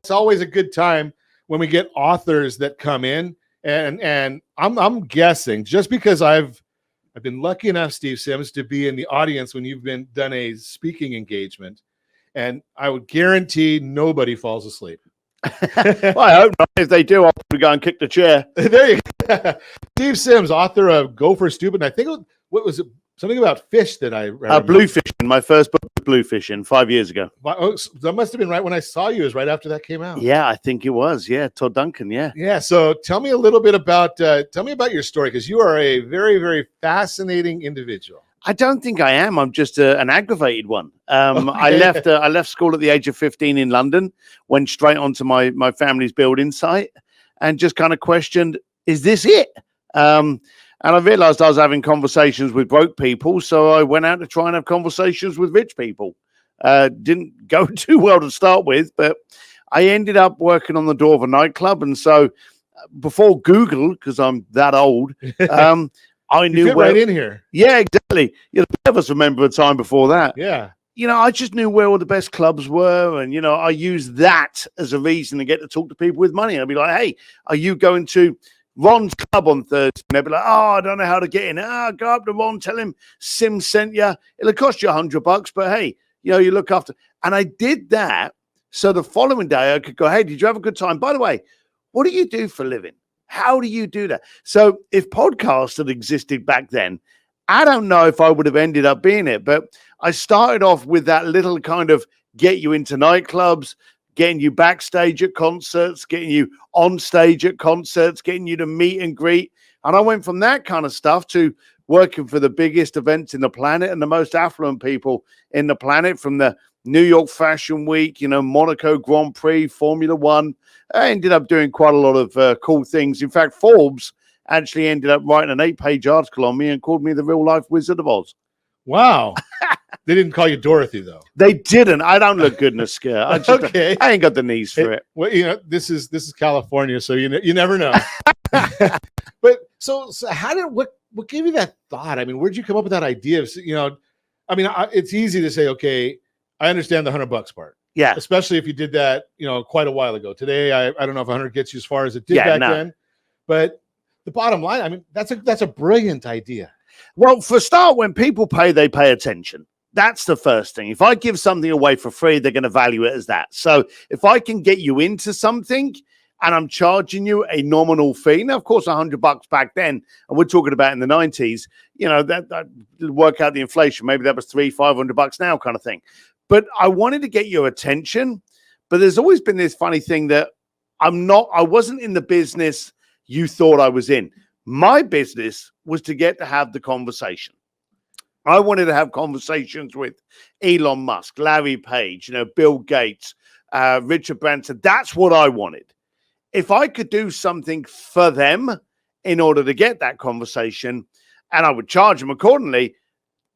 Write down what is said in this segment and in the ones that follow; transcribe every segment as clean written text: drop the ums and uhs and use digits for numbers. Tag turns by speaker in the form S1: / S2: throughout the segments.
S1: it's always a good time when we get authors that come in, and I'm guessing just because I've been lucky enough, Steve Sims, to be in the audience when you've been done a speaking engagement, and I would guarantee nobody falls asleep.
S2: Well, I hope not. If they do, I'll probably go and kick the chair.
S1: There you go. Steve Sims, author of Go for Stupid. And I think what was it? Something about fish that I
S2: Bluefishing. My first book was Bluefishing 5 years ago.
S1: Oh, that must have been right when I saw you. Is right after that came out.
S2: Yeah, I think it was. Yeah, Todd Duncan. Yeah.
S1: Yeah. So tell me a little bit about your story, because you are a very, very fascinating individual.
S2: I don't think I am. I'm just an aggravated one.
S1: Okay.
S2: I left school at the age of 15 in London, went straight onto my family's building site, and just kind of questioned, is this it? And I realized I was having conversations with broke people, so I went out to try and have conversations with rich people. Didn't go too well to start with, but I ended up working on the door of a nightclub. And so before Google, because I'm that old, I knew
S1: fit right in here.
S2: Yeah, exactly. You know, none of us remember a time before that.
S1: Yeah.
S2: You know, I just knew where all the best clubs were. And, you know, I used that as a reason to get to talk to people with money. I'd be like, hey, are you going to Ron's club on Thursday? And they'd be like, oh, I don't know how to get in. Go up to Ron, tell him Sim sent you. It'll cost you $100, but hey, you know, you look after. And I did that. So the following day I could go, hey, did you have a good time? By the way, what do you do for a living? How do you do that? So if podcasts had existed back then, I don't know if I would have ended up being it, but I started off with that little kind of get you into nightclubs, getting you backstage at concerts, getting you on stage at concerts, getting you to meet and greet. And I went from that kind of stuff to working for the biggest events in the planet and the most affluent people in the planet, from the New York Fashion Week, you know, Monaco Grand Prix, Formula One. I ended up doing quite a lot of cool things. In fact, Forbes actually ended up writing an 8-page article on me and called me the real life Wizard of Oz.
S1: Wow. They didn't call you Dorothy, though.
S2: They didn't. I don't look good in a skirt.
S1: Okay.
S2: I ain't got the knees for it.
S1: Well, you know, this is California, so you never know. But so how did what gave you that thought? I mean, where'd you come up with that idea of, you know, I mean, it's easy to say, okay, I understand the $100 part.
S2: Yeah.
S1: Especially if you did that, you know, quite a while ago. Today, I don't know if 100 gets you as far as it did back then. But the bottom line, I mean, that's a brilliant idea.
S2: Well, for a start, when people pay, they pay attention. That's the first thing. If I give something away for free, they're going to value it as that. So if I can get you into something and I'm charging you a nominal fee, now, of course, $100 back then, and we're talking about in the 90s, you know, that work out the inflation. Maybe that was $300-500 now kind of thing. But I wanted to get your attention. But there's always been this funny thing that I wasn't in the business you thought I was in. My business was to get to have the conversation. I wanted to have conversations with Elon Musk, Larry Page, you know, Bill Gates, Richard Branson. That's what I wanted. If I could do something for them in order to get that conversation, and I would charge them accordingly,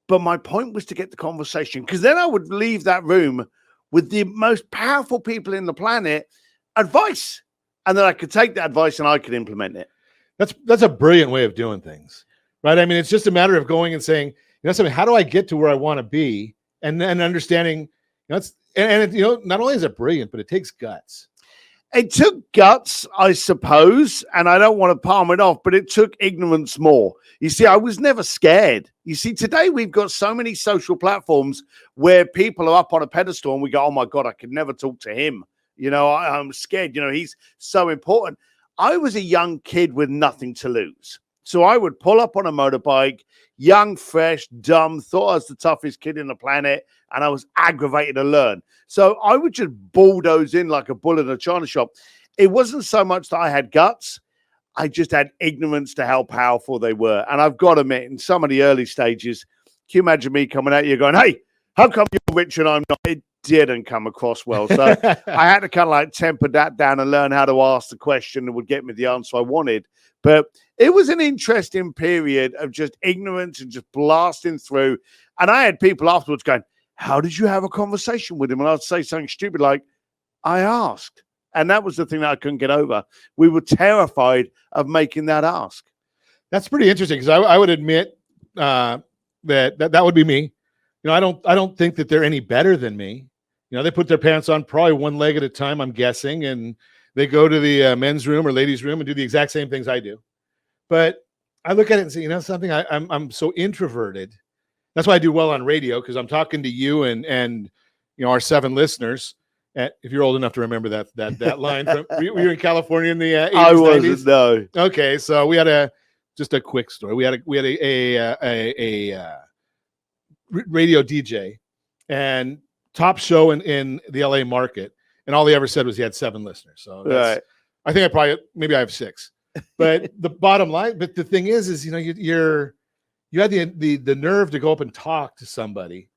S2: but my point was to get the conversation, because then I would leave that room with the most powerful people in the planet advice, and then I could take that advice and I could implement it.
S1: That's a brilliant way of doing things, right? I mean, it's just a matter of going and saying, you know, something. How do I get to where I want to be, and then understanding, you know, you know, not only is it brilliant, but it takes guts.
S2: It took guts, I suppose, and I don't want to palm it off, but it took ignorance more. You see, I was never scared. You see, today we've got so many social platforms where people are up on a pedestal and we go, oh my God, I could never talk to him. You know, I'm scared. You know, he's so important. I was a young kid with nothing to lose. So I would pull up on a motorbike, young, fresh, dumb, thought I was the toughest kid in the planet, and I was aggravated to learn. So I would just bulldoze in like a bull in a china shop. It wasn't so much that I had guts. I just had ignorance to how powerful they were. And I've got to admit, in some of the early stages, can you imagine me coming at you going, hey, how come you're rich and I'm not? It didn't come across well. So I had to kind of like temper that down and learn how to ask the question that would get me the answer I wanted. But it was an interesting period of just ignorance and just blasting through. And I had people afterwards going, how did you have a conversation with him? And I'd say something stupid like, I asked. And that was the thing that I couldn't get over. We were terrified of making that ask.
S1: That's pretty interesting, because I would admit that would be me. You know, I don't think that they're any better than me. They put their pants on probably one leg at a time, I'm guessing, and they go to the men's room or ladies' room and do the exact same things I do. But I look at it and say, something, I'm so introverted. That's why I do well on radio, because I'm talking to you and our 7 listeners. And if you're old enough to remember that line from, were you in California in the 80s?
S2: I wasn't,
S1: 90s?
S2: no.
S1: Okay, so we had just a quick story. We had a radio DJ and top show in the LA market, and all he ever said was he had 7 listeners. So
S2: Right.
S1: I think maybe I have 6. But the bottom line, but the thing is you had the nerve to go up and talk to somebody,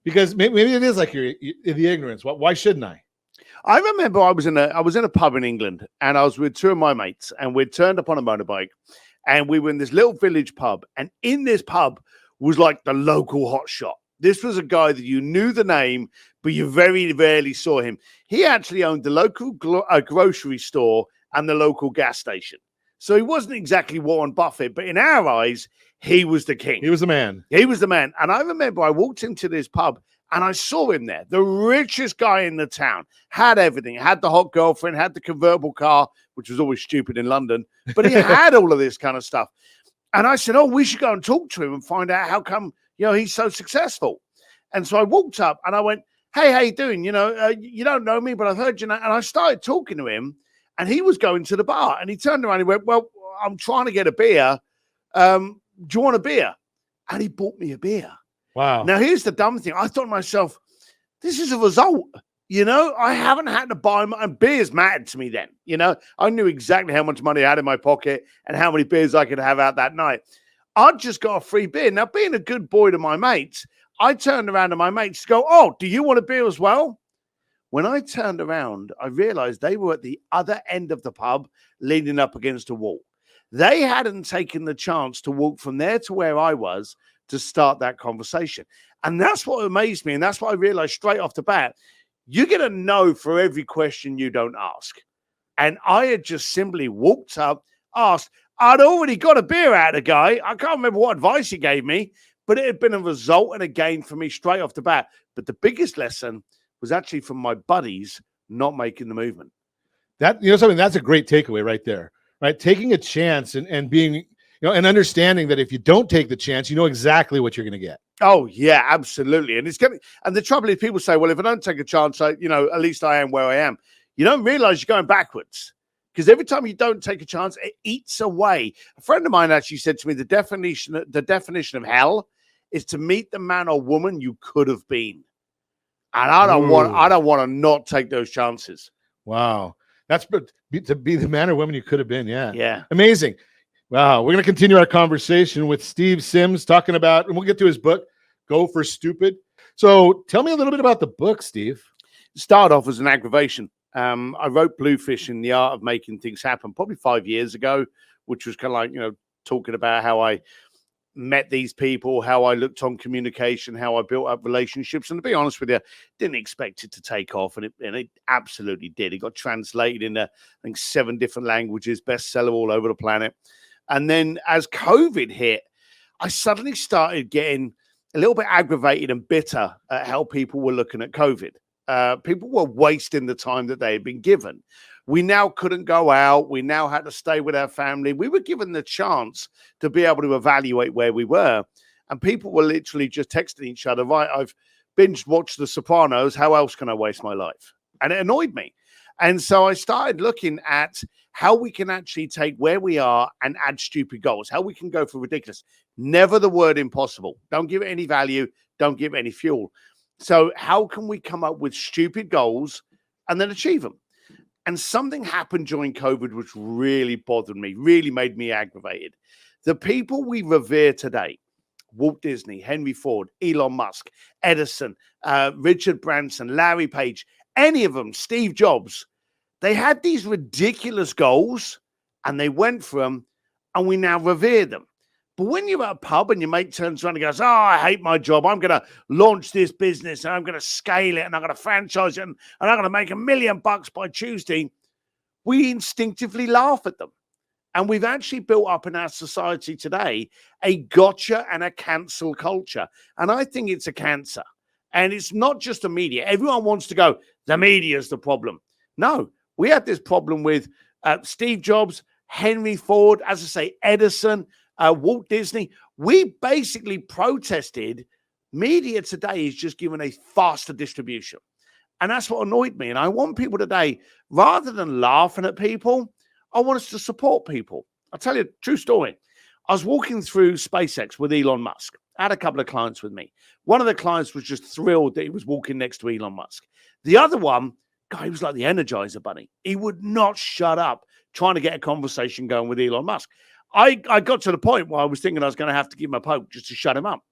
S1: because maybe it is like you're the ignorance. Why shouldn't I?
S2: I remember I was in a pub in England, and I was with 2 of my mates, and we'd turned up on a motorbike, and we were in this little village pub, and in this pub was like the local hot shot. This was a guy that you knew the name, but you very rarely saw him. He actually owned the local grocery store and the local gas station. So he wasn't exactly Warren Buffett, but in our eyes, he was the king.
S1: He was the man.
S2: He was the man. And I remember I walked into this pub and I saw him there, the richest guy in the town, had everything, had the hot girlfriend, had the convertible car, which was always stupid in London, but he had all of this kind of stuff. And I said, we should go and talk to him and find out how come, he's so successful. And so I walked up and I went, hey, how you doing? You don't know me, but I've heard you know. And I started talking to him, and he was going to the bar, and he turned around and he went, well, I'm trying to get a beer. Do you want a beer? And he bought me a beer.
S1: Wow.
S2: Now, here's the dumb thing. I thought to myself, this is a result. I haven't had to buy my beers mattered to me then. I knew exactly how much money I had in my pocket and how many beers I could have out that night. I'd just got a free beer. Now, being a good boy to my mates, I turned around to my mates to go, oh, do you want a beer as well? When I turned around, I realized they were at the other end of the pub, leaning up against a wall. They hadn't taken the chance to walk from there to where I was to start that conversation. And that's what amazed me. And that's what I realized straight off the bat. You get a no for every question you don't ask. And I had just simply walked up, asked. I'd already got a beer out of the guy. I can't remember what advice he gave me, but it had been a result and a gain for me straight off the bat. But the biggest lesson was actually from my buddies not making the movement.
S1: Something that's a great takeaway right there, right? Taking a chance and being, and understanding that if you don't take the chance, you know exactly what you're going to get.
S2: Oh yeah, absolutely. And and the trouble is people say, well, if I don't take a chance, at least I am where I am. You don't realize you're going backwards, because every time you don't take a chance, it eats away. A friend of mine actually said to me, the definition of hell is to meet the man or woman you could have been. And I don't want to not take those chances.
S1: Wow. That's to be the man or woman you could have been. Yeah.
S2: Yeah.
S1: Amazing. Wow. We're going to continue our conversation with Steve Sims, talking about, and we'll get to his book, Go for Stupid. So tell me a little bit about the book, Steve.
S2: Started off as an aggravation. I wrote Bluefish in the Art of Making Things Happen probably 5 years ago, which was kind of like, talking about how I met these people, how I looked on communication, how I built up relationships. And to be honest with you, didn't expect it to take off. And it absolutely did. It got translated into, I think, 7 different languages, bestseller all over the planet. And then as COVID hit, I suddenly started getting a little bit aggravated and bitter at how people were looking at COVID. People were wasting the time that they had been given. We now couldn't go out. We now had to stay with our family. We were given the chance to be able to evaluate where we were. And people were literally just texting each other, right, I've binge watched The Sopranos. How else can I waste my life? And it annoyed me. And so I started looking at how we can actually take where we are and add stupid goals, how we can go for ridiculous. Never the word impossible. Don't give it any value. Don't give it any fuel. So how can we come up with stupid goals and then achieve them? And something happened during COVID which really bothered me, really made me aggravated. The people we revere today, Walt Disney, Henry Ford, Elon Musk, Edison, Richard Branson, Larry Page, any of them, Steve Jobs, they had these ridiculous goals and they went for them, and we now revere them. But when you're at a pub and your mate turns around and goes, oh, I hate my job. I'm going to launch this business and I'm going to scale it and I'm going to franchise it and I'm going to make $1 million by Tuesday, we instinctively laugh at them. And we've actually built up in our society today a gotcha and a cancel culture. And I think it's a cancer. And it's not just the media. Everyone wants to go, the media is the problem. No, we had this problem with Steve Jobs, Henry Ford, as I say, Edison, Walt Disney. We basically protested. Media today is just given a faster distribution. And that's what annoyed me. And I want people today, rather than laughing at people, I want us to support people. I'll tell you a true story. I was walking through SpaceX with Elon Musk. I had a couple of clients with me. One of the clients was just thrilled that he was walking next to Elon Musk. The other one, guy, he was like the Energizer Bunny. He would not shut up trying to get a conversation going with Elon Musk. I got to the point where I was thinking I was going to have to give him a poke just to shut him up.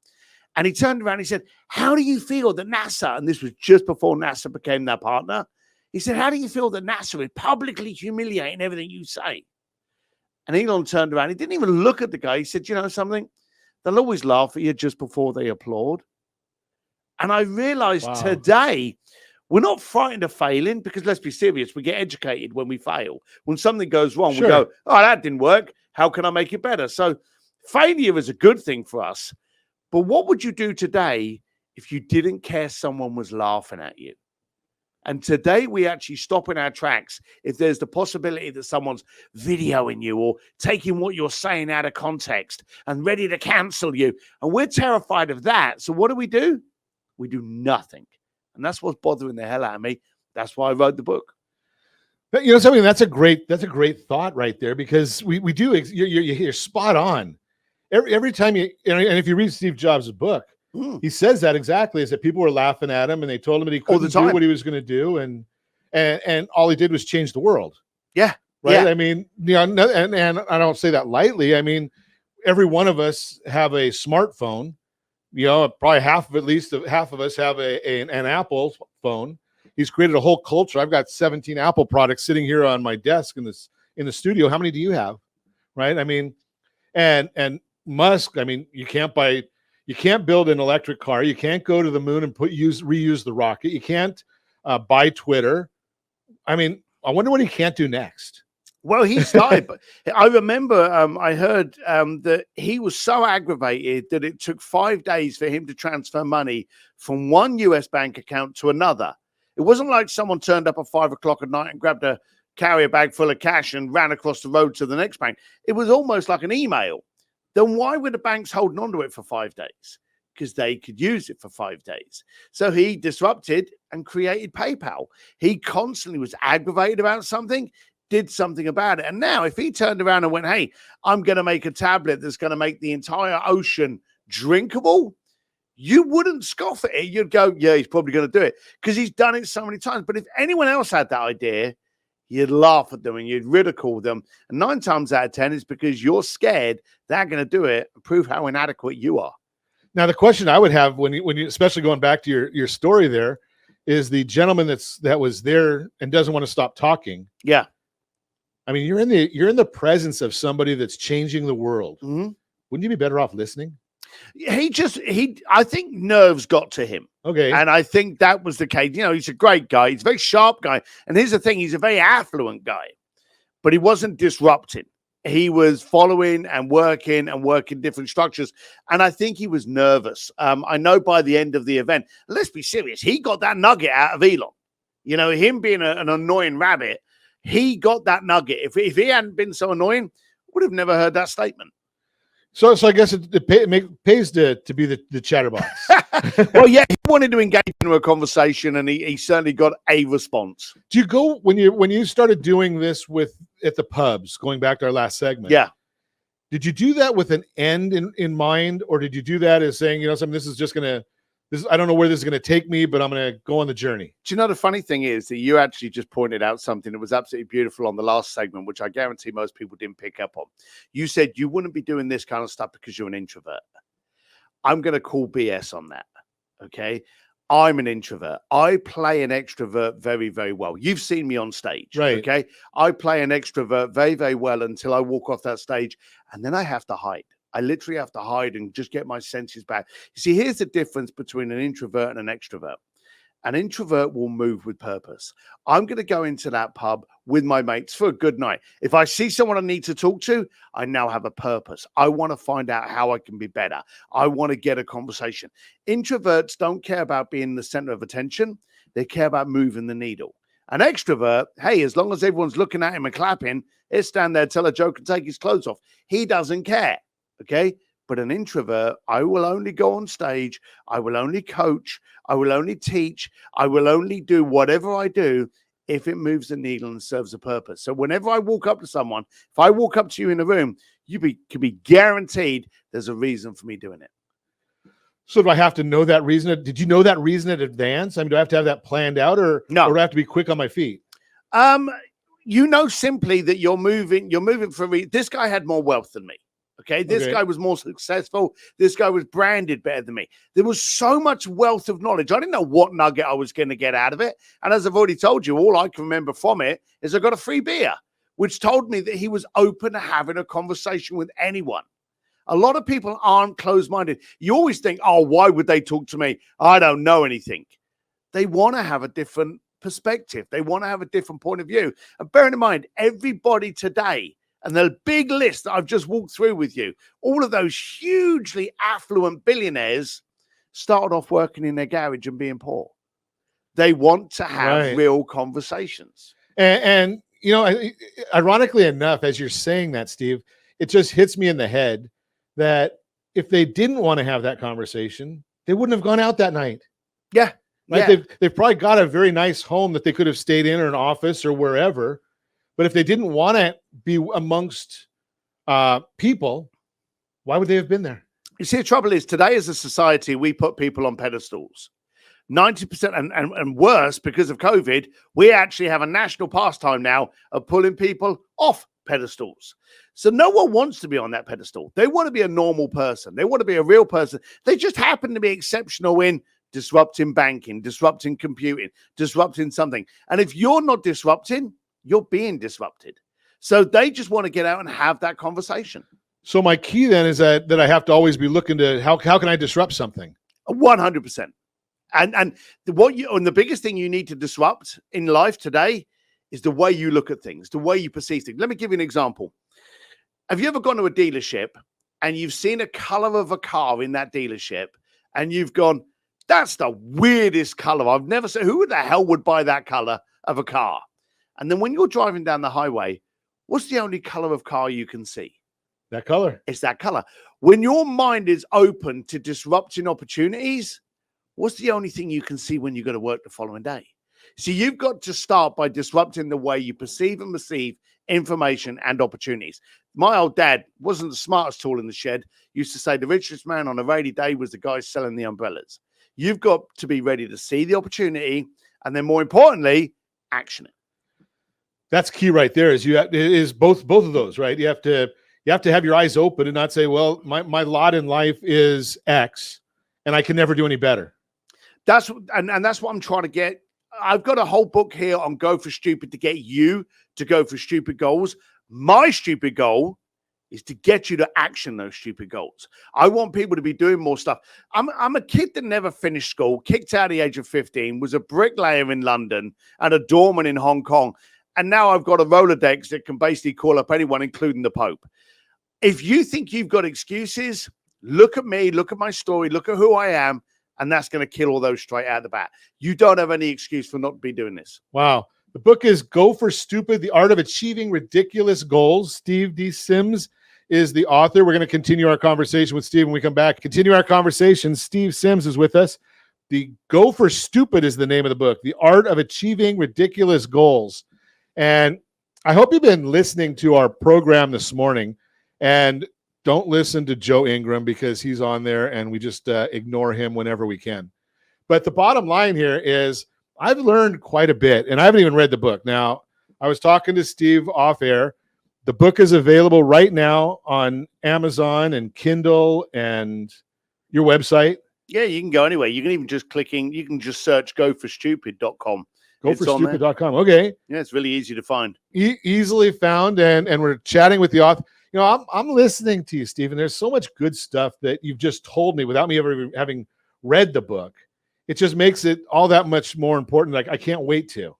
S2: And he turned around and he said, how do you feel that NASA, and this was just before NASA became their partner, he said, how do you feel that NASA is publicly humiliating everything you say? And Elon turned around. He didn't even look at the guy. He said, you know something? They'll always laugh at you just before they applaud. And I realized today, we're not frightened of failing because, let's be serious, we get educated when we fail. When something goes wrong, we go, oh, that didn't work. How can I make it better? So failure is a good thing for us. But what would you do today if you didn't care someone was laughing at you? And today we actually stop in our tracks if there's the possibility that someone's videoing you or taking what you're saying out of context and ready to cancel you. And we're terrified of that. So what do? We do nothing. And that's what's bothering the hell out of me. That's why I wrote the book.
S1: But, you know, something that's a great thought right there, because we do, you're spot on. Every time and if you read Steve Jobs' book, he says that exactly, is that people were laughing at him and they told him that he couldn't do what he was going to do. And all he did was change the world.
S2: Yeah.
S1: Right.
S2: Yeah.
S1: I mean, you know, and I don't say that lightly. I mean, every one of us have a smartphone. You know, probably at least half of us have an Apple phone. He's created a whole culture. I've got 17 Apple products sitting here on my desk in the studio. How many do you have? Right. I mean, and Musk, I mean, you can't build an electric car. You can't go to the moon and reuse the rocket. You can't buy Twitter. I mean, I wonder what he can't do next.
S2: Well, he started, but I remember I heard that he was so aggravated that it took 5 days for him to transfer money from one US bank account to another. It wasn't like someone turned up at 5 o'clock at night and grabbed a carrier bag full of cash and ran across the road to the next bank. It was almost like an email. Then why were the banks holding on to it for 5 days? Because they could use it for 5 days. So he disrupted and created PayPal. He constantly was aggravated about something, did something about it. And now if he turned around and went, hey, I'm going to make a tablet that's going to make the entire ocean drinkable, you wouldn't scoff at it. You'd go, yeah, he's probably going to do it because he's done it so many times. But if anyone else had that idea, you'd laugh at them and you'd ridicule them. And 9 times out of 10 is because you're scared they're going to do it and prove how inadequate you are.
S1: Now, the question I would have when you especially going back to your story there, is the gentleman that was there and doesn't want to stop talking.
S2: Yeah.
S1: I mean, you're in the presence of somebody that's changing the world.
S2: Mm-hmm.
S1: Wouldn't you be better off listening?
S2: I think nerves got to him.
S1: Okay.
S2: And I think that was the case. You know, he's a great guy. He's a very sharp guy. And here's the thing. He's a very affluent guy, but he wasn't disrupting. He was following and working different structures. And I think he was nervous. I know by the end of the event, let's be serious, he got that nugget out of Elon. You know, him being an annoying rabbit, he got that nugget. If he hadn't been so annoying, would have never heard that statement.
S1: So I guess it pays to be the chatterbox.
S2: Well, yeah, he wanted to engage into a conversation, and he certainly got a response.
S1: Do you go when you started doing this at the pubs, going back to our last segment?
S2: Yeah.
S1: Did you do that with an end in mind, or did you do that as saying, you know, something, I don't know where this is gonna take me, but I'm gonna go on the journey?
S2: Do you know the funny thing is that you actually just pointed out something that was absolutely beautiful on the last segment, which I guarantee most people didn't pick up on. You said you wouldn't be doing this kind of stuff because you're an introvert. I'm going to call BS on that. Okay. I'm an introvert. I play an extrovert very, very well. You've seen me on stage.
S1: Right.
S2: Okay. I play an extrovert very, very well until I walk off that stage, and then I have to hide. I literally have to hide and just get my senses back. You see, here's the difference between an introvert and an extrovert. An introvert will move with purpose. I'm going to go into that pub with my mates for a good night. If I see someone I need to talk to, I now have a purpose. I want to find out how I can be better. I want to get a conversation. Introverts don't care about being the center of attention. They care about moving the needle. An extrovert, hey, as long as everyone's looking at him and clapping, he'll stand there, tell a joke, and take his clothes off. He doesn't care, okay? But an introvert, I will only go on stage. I will only coach. I will only teach. I will only do whatever I do if it moves the needle and serves a purpose. So whenever I walk up to someone, if I walk up to you in a room, can be guaranteed there's a reason for me doing it.
S1: So do I have to know that reason? Did you know that reason in advance? I mean, do I have to have that planned out, or
S2: no?
S1: Or do I have to be quick on my feet?
S2: You know simply that you're moving for a reason. This guy had more wealth than me. Okay, this guy was more successful. This guy was branded better than me. There was so much wealth of knowledge. I didn't know what nugget I was going to get out of it. And as I've already told you, all I can remember from it is I got a free beer, which told me that he was open to having a conversation with anyone. A lot of people aren't closed-minded. You always think, oh, why would they talk to me? I don't know anything. They want to have a different perspective. They want to have a different point of view. And bearing in mind, everybody today, and the big list that I've just walked through with you, all of those hugely affluent billionaires started off working in their garage and being poor. They want to have real conversations.
S1: And you know, ironically enough, as you're saying that, Steve, it just hits me in the head that if they didn't want to have that conversation, they wouldn't have gone out that night.
S2: Yeah.
S1: Right?
S2: Yeah.
S1: They've probably got a very nice home that they could have stayed in, or an office, or wherever. But if they didn't want to be amongst people, why would they have been there?
S2: You see, the trouble is today as a society, we put people on pedestals. 90% and worse, because of COVID, we actually have a national pastime now of pulling people off pedestals. So no one wants to be on that pedestal. They want to be a normal person. They want to be a real person. They just happen to be exceptional in disrupting banking, disrupting computing, disrupting something. And if you're not disrupting, you're being disrupted. So they just want to get out and have that conversation.
S1: So my key then is that I have to always be looking to how can I disrupt something?
S2: 100%. And the biggest thing you need to disrupt in life today is the way you look at things, the way you perceive things. Let me give you an example. Have you ever gone to a dealership and you've seen a color of a car in that dealership and you've gone, that's the weirdest color I've never seen. Who the hell would buy that color of a car? And then when you're driving down the highway, what's the only color of car you can see?
S1: That color.
S2: It's that color. When your mind is open to disrupting opportunities, what's the only thing you can see when you go to work the following day? So you've got to start by disrupting the way you perceive and receive information and opportunities. My old dad wasn't the smartest tool in the shed. Used to say the richest man on a rainy day was the guy selling the umbrellas. You've got to be ready to see the opportunity and then, more importantly, action it.
S1: That's key right there. Is both of those, right? You have to have your eyes open and not say, well, my lot in life is X and I can never do any better.
S2: That's what I'm trying to get. I've got a whole book here on Go for Stupid to get you to go for stupid goals. My stupid goal is to get you to action those stupid goals. I want people to be doing more stuff. I'm a kid that never finished school, kicked out at the age of 15, was a bricklayer in London and a doorman in Hong Kong. And now I've got a Rolodex that can basically call up anyone, including the Pope. If you think you've got excuses, look at me, look at my story, look at who I am, and that's going to kill all those straight out of the bat. You don't have any excuse for not be doing this.
S1: Wow. The book is Go for Stupid, The Art of Achieving Ridiculous Goals. Steve D. Sims is the author. We're going to continue our conversation with Steve when we come back. Continue our conversation. Steve Sims is with us. The Go for Stupid is the name of the book, The Art of Achieving Ridiculous Goals. And I hope you've been listening to our program this morning, and don't listen to Joe Ingram because he's on there and we just ignore him whenever we can. But the bottom line here is I've learned quite a bit, and I haven't even read the book. Now, I was talking to Steve off air. The book is available right now on Amazon and Kindle and your website.
S2: Yeah, you can go anywhere. You can even just you can just search goforstupid.com.
S1: Goforstupid.com. Okay.
S2: Yeah, it's really easy to find.
S1: Easily found, and we're chatting with the author. You know, I'm listening to you, Stephen. There's so much good stuff that you've just told me without me ever having read the book. it just makes it all that much more important. Like, I can't wait to.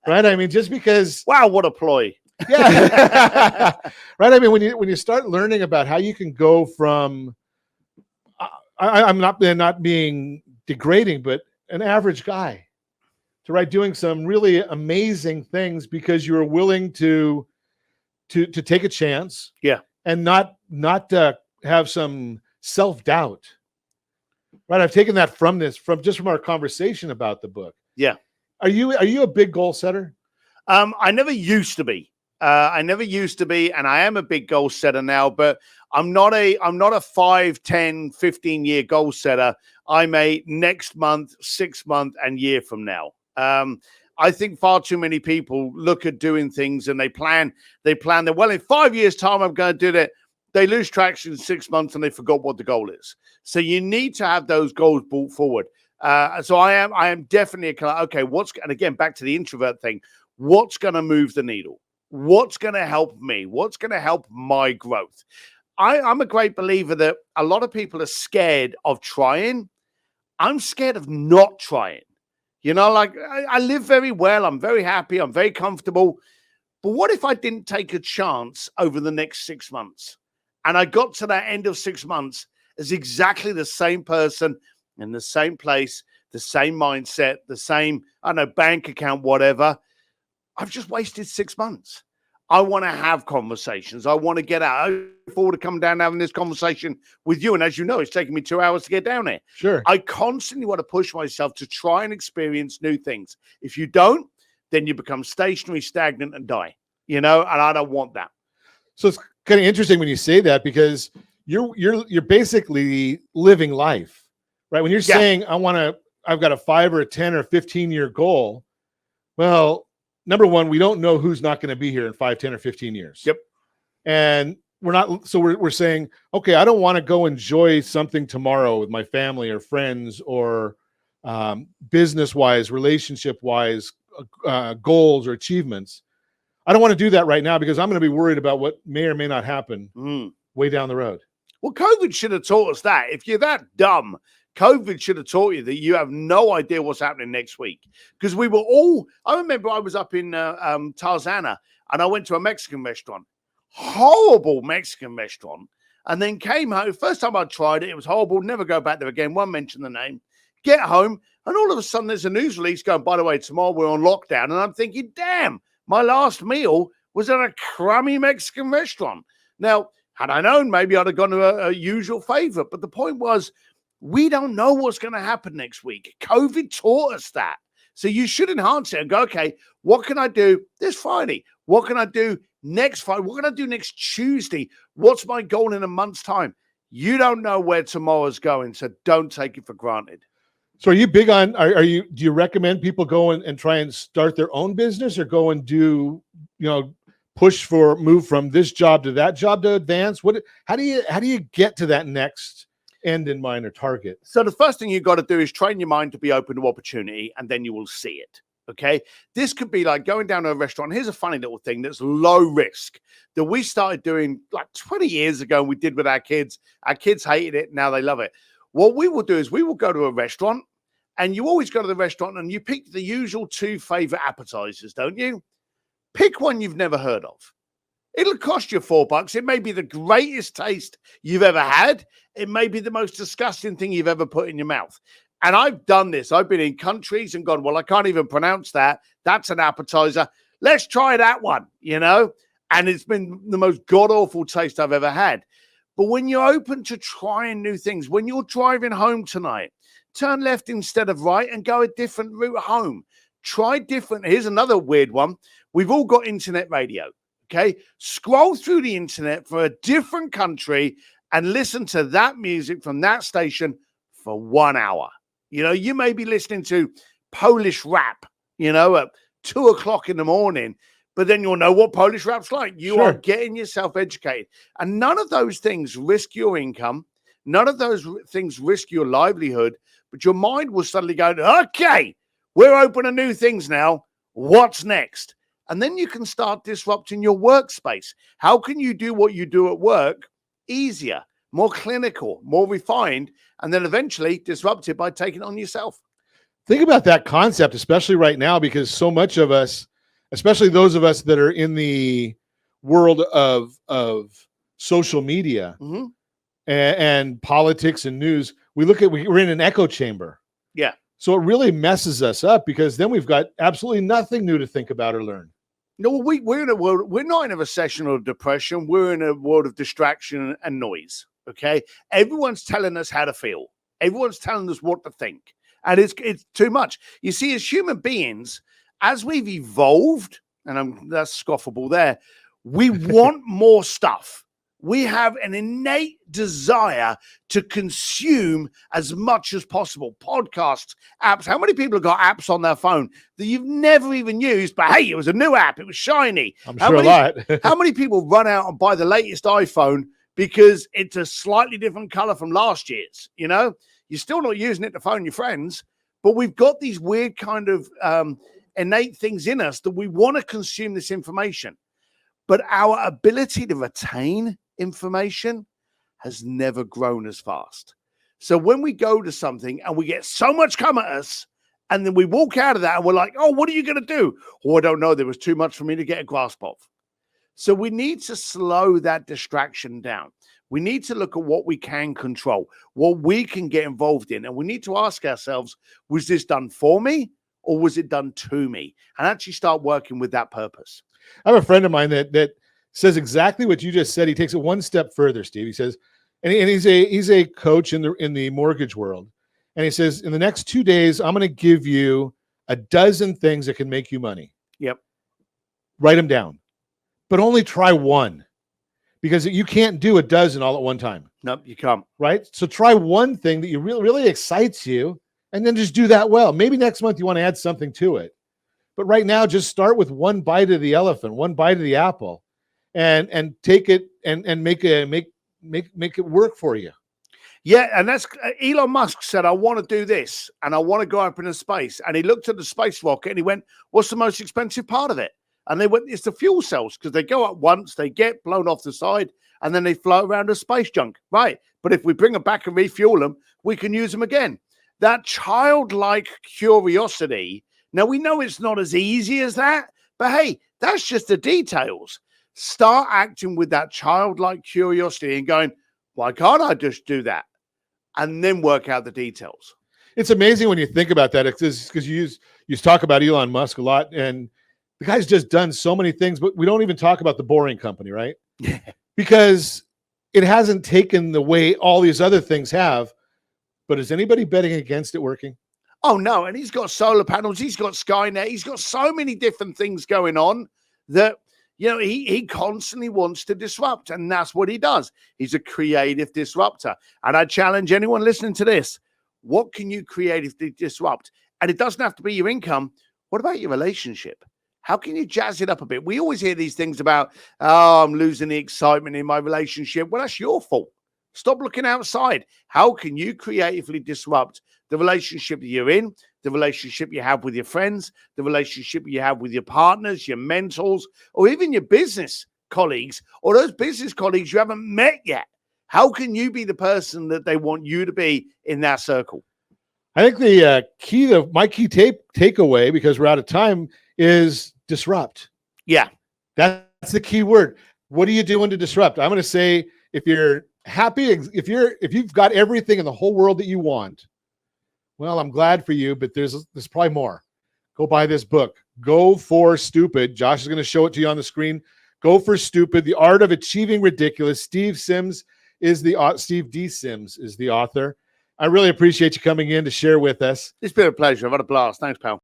S1: Right? I mean, just because.
S2: Wow, what a ploy.
S1: Yeah. Right? I mean, when you start learning about how you can go from, I'm not being degrading, but an average guy to doing some really amazing things because you were willing to take a chance.
S2: Yeah.
S1: And not have some self-doubt. Right. I've taken that from our conversation about the book.
S2: Yeah.
S1: Are you a big goal setter?
S2: I never used to be. And I am a big goal setter now, but I'm not a 5, 10, 15-year goal setter. I'm a next month, 6 month, and year from now. I think far too many people look at doing things and they plan that, well, in 5 years' time, I'm going to do that. They lose traction in 6 months and they forgot what the goal is. So you need to have those goals brought forward. So I am definitely okay. And again, back to the introvert thing, what's going to move the needle? What's going to help me? What's going to help my growth? I'm a great believer that a lot of people are scared of trying. I'm scared of not trying. You know, like I live very well. I'm very happy. I'm very comfortable. But what if I didn't take a chance over the next 6 months? And I got to that end of 6 months as exactly the same person in the same place, the same mindset, the same, I don't know, bank account, whatever. I've just wasted 6 months. I want to have conversations. I want to get out. I look forward to coming down and having this conversation with you. And as you know, it's taken me 2 hours to get down there.
S1: Sure.
S2: I constantly want to push myself to try and experience new things. If you don't, then you become stationary, stagnant, and die. You know, and I don't want that.
S1: So it's kind of interesting when you say that, because you're basically living life, right? When you're saying I've got a 5 or a 10 or 15-year goal. Well, number one, we don't know who's not going to be here in 5, 10, or 15 years.
S2: Yep.
S1: And we're saying, okay, I don't want to go enjoy something tomorrow with my family or friends or business-wise, relationship-wise, goals or achievements. I don't want to do that right now because I'm going to be worried about what may or may not happen way down the road.
S2: Well, COVID should have taught us that. If you're that dumb, COVID should have taught you that you have no idea what's happening next week. Because we were all, I remember I was up in Tarzana and I went to a Mexican restaurant, horrible Mexican restaurant, and then came home. First time I tried it, it was horrible. Never go back there again. Won't mention the name. Get home, and all of a sudden there's a news release going, by the way, tomorrow we're on lockdown. And I'm thinking, damn, my last meal was at a crummy Mexican restaurant. Now, had I known, maybe I'd have gone to a usual favorite. But the point was, we don't know what's going to happen next week. COVID taught us that. So you should enhance it and go, okay, what can I do this Friday? What can I do next Friday? What can I do next Tuesday? What's my goal in a month's time? You don't know where tomorrow's going, so don't take it for granted.
S1: So are you big on, do you recommend people go and try and start their own business, or go and do, move from this job to that job to advance? How do you get to that next end in mind or target?
S2: So the first thing you got to do is train your mind to be open to opportunity, and then you will see it. Okay. This could be like going down to a restaurant. Here's a funny little thing that's low risk that we started doing like 20 years ago. And we did with our kids. Our kids hated it. Now they love it. What we will do is we will go to a restaurant, and you always go to the restaurant and you pick the usual 2 favorite appetizers, don't you? Pick one you've never heard of. It'll cost you $4. It may be the greatest taste you've ever had. It may be the most disgusting thing you've ever put in your mouth. And I've done this. I've been in countries and gone, well, I can't even pronounce that. That's an appetizer. Let's try that one, And it's been the most god-awful taste I've ever had. But when you're open to trying new things, when you're driving home tonight, turn left instead of right and go a different route home. Try different. Here's another weird one. We've all got internet radio. Okay, scroll through the internet for a different country and listen to that music from that station for 1 hour. You may be listening to Polish rap, at 2 o'clock in the morning, but then you'll know what Polish rap's like. You are getting yourself educated. And none of those things risk your income. None of those things risk your livelihood, but your mind will suddenly go, okay, we're open to new things now. What's next? And then you can start disrupting your workspace. How can you do what you do at work easier, more clinical, more refined, and then eventually disrupted by taking it on yourself.
S1: Think about that concept, especially right now, because so much of us, especially those of us that are in the world of social media
S2: Mm-hmm.
S1: and politics and news, we're in an echo chamber.
S2: Yeah.
S1: So it really messes us up because then we've got absolutely nothing new to think about or learn.
S2: No, we're in a world, we're not in a recession or depression. We're in a world of distraction and noise. Okay. Everyone's telling us how to feel. Everyone's telling us what to think. And it's too much. You see, as human beings, as we've evolved, and that's scoffable there, we want more stuff. We have an innate desire to consume as much as possible. Podcasts, apps. How many people have got apps on their phone that you've never even used, but hey, it was a new app, it was shiny?
S1: I'm sure a lot.
S2: How many people run out and buy the latest iPhone because it's a slightly different color from last year's? You know, you're still not using it to phone your friends, but we've got these weird kind of innate things in us that we want to consume this information. But our ability to retain information has never grown as fast. So when we go to something and we get so much come at us, and then we walk out of that and we're like, oh, what are you going to do? Oh, I don't know. There was too much for me to get a grasp of. So we need to slow that distraction down. We need to look at what we can control, what we can get involved in. And we need to ask ourselves, was this done for me or was it done to me? And actually start working with that purpose.
S1: I have a friend of mine that says exactly what you just said. He takes it one step further, Steve. He says, and he's a coach in the mortgage world. And he says, in the next 2 days, I'm going to give you a dozen things that can make you money.
S2: Yep.
S1: Write them down, but only try one, because you can't do a dozen all at one time.
S2: Nope, you can't.
S1: Right? So try one thing that you really excites you, and then just do that well. Maybe next month you want to add something to it. But right now, just start with one bite of the elephant, one bite of the apple, and take it and make it work for you.
S2: Yeah, and that's Elon Musk said, I want to do this, and I want to go up into space. And he looked at the space rocket and he went, what's the most expensive part of it? And they went, it's the fuel cells, because they go up once, they get blown off the side, and then they float around as space junk. Right. But if we bring them back and refuel them, we can use them again. That childlike curiosity. Now, we know it's not as easy as that, but hey, that's just the details. Start acting with that childlike curiosity and going, why can't I just do that? And then work out the details.
S1: It's amazing when you think about that, because you talk about Elon Musk a lot, and the guy's just done so many things, but we don't even talk about the Boring Company, right?
S2: Yeah.
S1: Because it hasn't taken the way all these other things have. But is anybody betting against it working?
S2: Oh, no. And he's got solar panels. He's got Skynet. He's got so many different things going on that, you know, he constantly wants to disrupt. And that's what he does. He's a creative disruptor. And I challenge anyone listening to this. What can you creatively disrupt? And it doesn't have to be your income. What about your relationship? How can you jazz it up a bit? We always hear these things about, oh, I'm losing the excitement in my relationship. Well, that's your fault. Stop looking outside. How can you creatively disrupt the relationship that you're in, the relationship you have with your friends, the relationship you have with your partners, your mentors, or even your business colleagues, or those business colleagues you haven't met yet? How can you be the person that they want you to be in that circle?
S1: I think the my key takeaway, because we're out of time, is disrupt.
S2: Yeah.
S1: That's the key word. What are you doing to disrupt? I'm going to say, if you're happy, if you've got everything in the whole world that you want, well, I'm glad for you, but there's probably more. Go buy this book, Go for Stupid. Josh is going to show it to you on the screen. Go for Stupid: The Art of Achieving Ridiculous. Steve D. Sims is the author. I really appreciate you coming in to share with us.
S2: It's been a pleasure. I've had a blast. Thanks, pal.